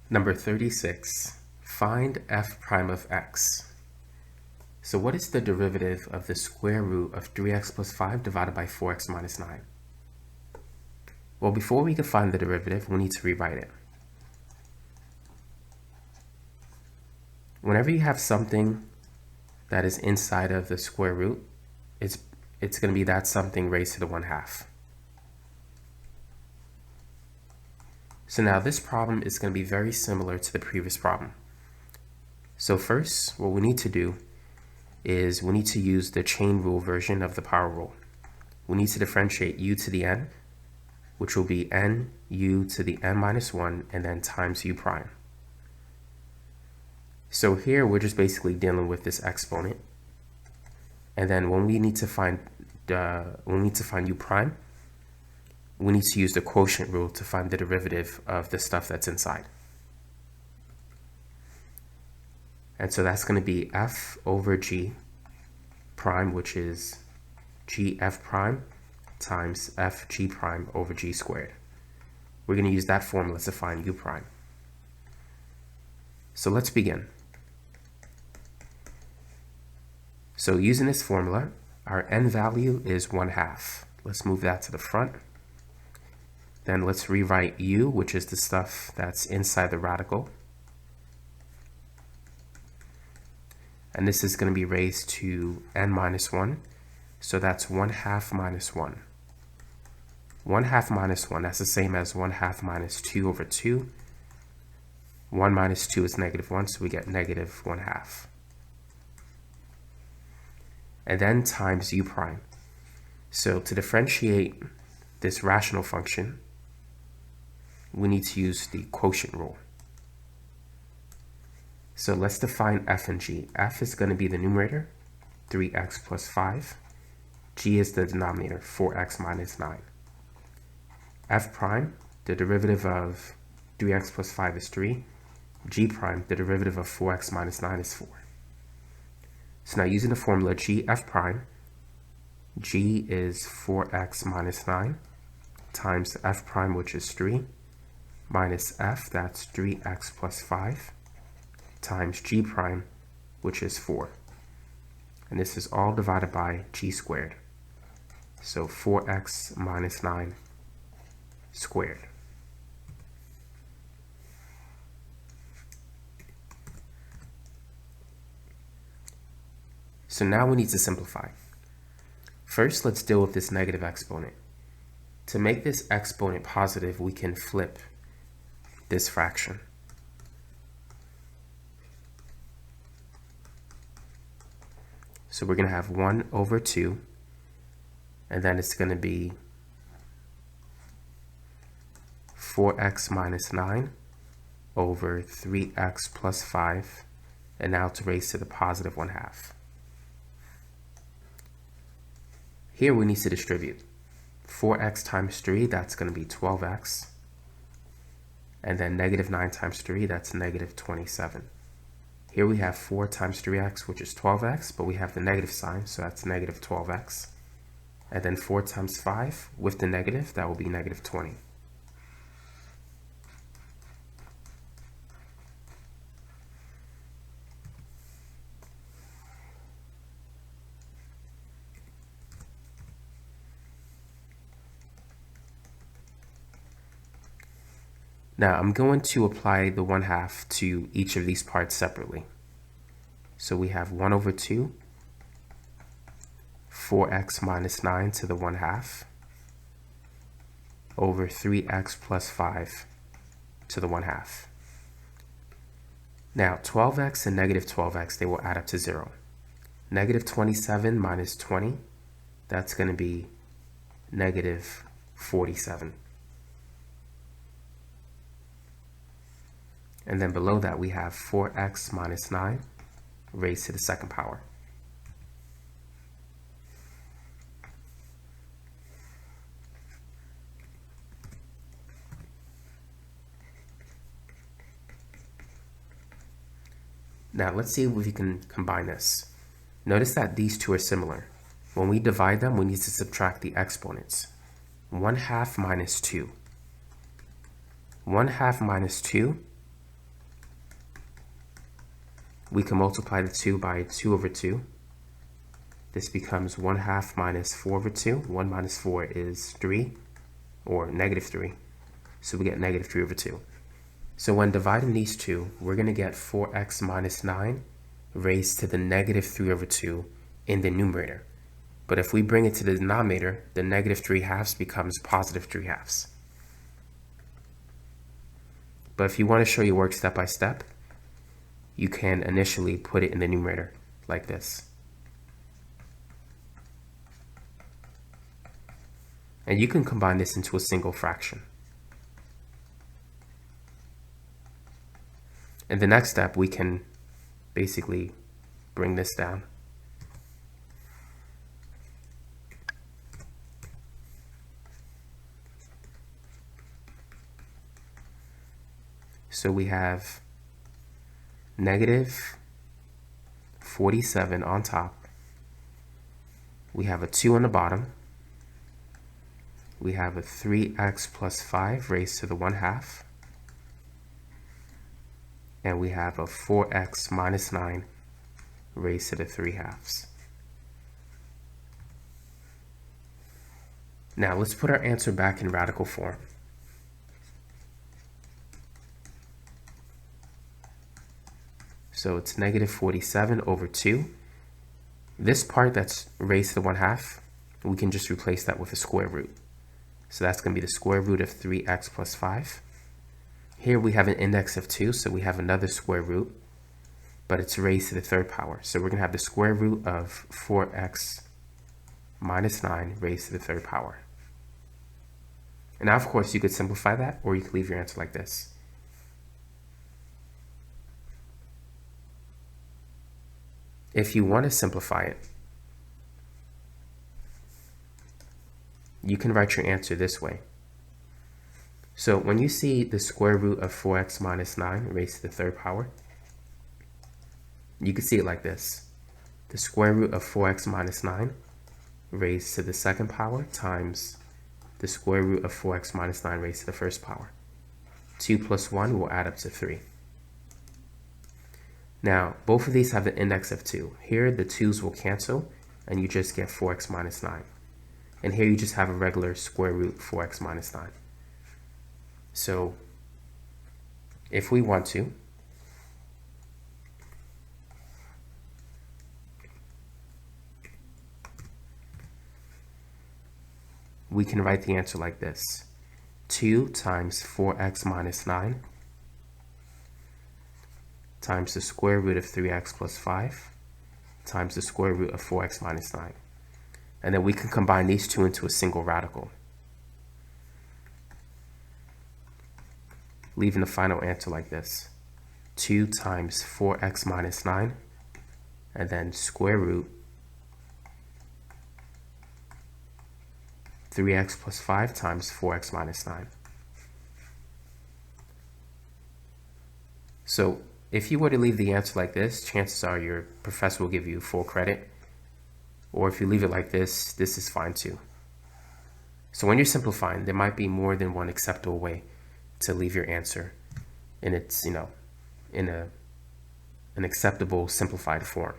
Number 36, find f prime of x. So what is the derivative of the square root of 3x plus 5 divided by 4x minus 9? Well, before we can find the derivative, we need to rewrite it. Whenever you have something that is inside of the square root, it's going to be that something raised to the 1/2. So now this problem is going to be very similar to the previous problem. So first, what we need to do is we need to use the chain rule version of the power rule. We need to differentiate u to the n, which will be n u to the n minus 1, and then times u prime. So here we're just basically dealing with this exponent, and then when we need to find u prime, we need to use the quotient rule to find the derivative of the stuff that's inside. And so that's going to be f over g prime, which is g f prime times f g prime over g squared. We're going to use that formula to find u prime. So let's begin. So using this formula, our n value is 1/2. Let's move that to the front. Then let's rewrite u, which is the stuff that's inside the radical. And this is going to be raised to n minus 1. So that's 1/2 minus 1. 1/2 minus 1, that's the same as 1/2 minus 2 over 2. 1 minus 2 is negative 1, so we get negative 1/2. And then times u prime. So to differentiate this rational function, we need to use the quotient rule. So let's define f and g. F is going to be the numerator, 3x plus 5. G is the denominator, 4x minus 9. F prime, the derivative of 3x plus 5 is 3. G prime, the derivative of 4x minus 9 is 4. So now using the formula g f prime, g is 4x minus 9 times f prime, which is 3, minus f, that's 3x plus 5, times g prime, which is 4. And this is all divided by g squared. So 4x minus 9 squared. So now we need to simplify. First, let's deal with this negative exponent. To make this exponent positive, we can flip this fraction. So we're going to have 1 over 2, and then it's going to be 4x minus 9 over 3x plus 5, and now to raise to the positive 1/2. Here we need to distribute. 4x times 3, that's going to be 12x. And then negative 9 times 3, that's negative 27. Here we have 4 times 3x, which is 12x, but we have the negative sign, so that's negative 12x. And then 4 times 5, with the negative, that will be negative 20. Now I'm going to apply the 1/2 to each of these parts separately. So we have 1 over 2, 4x minus 9 to the 1/2, over 3x plus 5 to the 1/2. Now 12x and negative 12x, they will add up to 0. Negative 27 minus 20, that's going to be negative 47. And then below that, we have 4x minus 9 raised to the second power. Now let's see if we can combine this. Notice that these two are similar. When we divide them, we need to subtract the exponents. 1/2 minus 2. 1/2 minus 2 We can multiply the 2 by 2 over 2. This becomes 1/2 minus 4 over 2. 1 minus 4 is 3, or negative 3. So we get negative 3 over 2. So when dividing these two, we're going to get 4x minus 9 raised to the negative 3 over 2 in the numerator. But if we bring it to the denominator, the negative 3/2 becomes positive 3/2. But if you want to show your work step by step, you can initially put it in the numerator like this. And you can combine this into a single fraction. In the next step, we can basically bring this down. So we have negative 47 on top. We have a 2 on the bottom. We have a 3x plus 5 raised to the 1/2. And we have a 4x minus 9 raised to the 3/2. Now let's put our answer back in radical form. So it's negative 47 over 2. This part that's raised to the 1/2, we can just replace that with a square root. So that's going to be the square root of 3x plus 5. Here we have an index of 2, so we have another square root, but it's raised to the 3rd power. So we're going to have the square root of 4x minus 9 raised to the 3rd power. And now, of course, you could simplify that, or you could leave your answer like this. If you want to simplify it, you can write your answer this way. So when you see the square root of 4x minus 9 raised to the 3rd power, you can see it like this. The square root of 4x minus 9 raised to the 2nd power times the square root of 4x minus 9 raised to the 1st power. 2 plus 1 will add up to 3. Now, both of these have the index of 2. Here, the 2's will cancel, and you just get 4x minus 9. And here you just have a regular square root 4x minus 9. So, if we want to, we can write the answer like this. 2 times 4x minus 9 times the square root of 3x plus 5 times the square root of 4x minus 9. And then we can combine these two into a single radical, leaving the final answer like this. 2 times 4x minus 9, and then square root 3x plus 5 times 4x minus 9. So if you were to leave the answer like this, chances are your professor will give you full credit. Or if you leave it like this is fine too. So when you're simplifying, there might be more than one acceptable way to leave your answer in its, in an acceptable simplified form.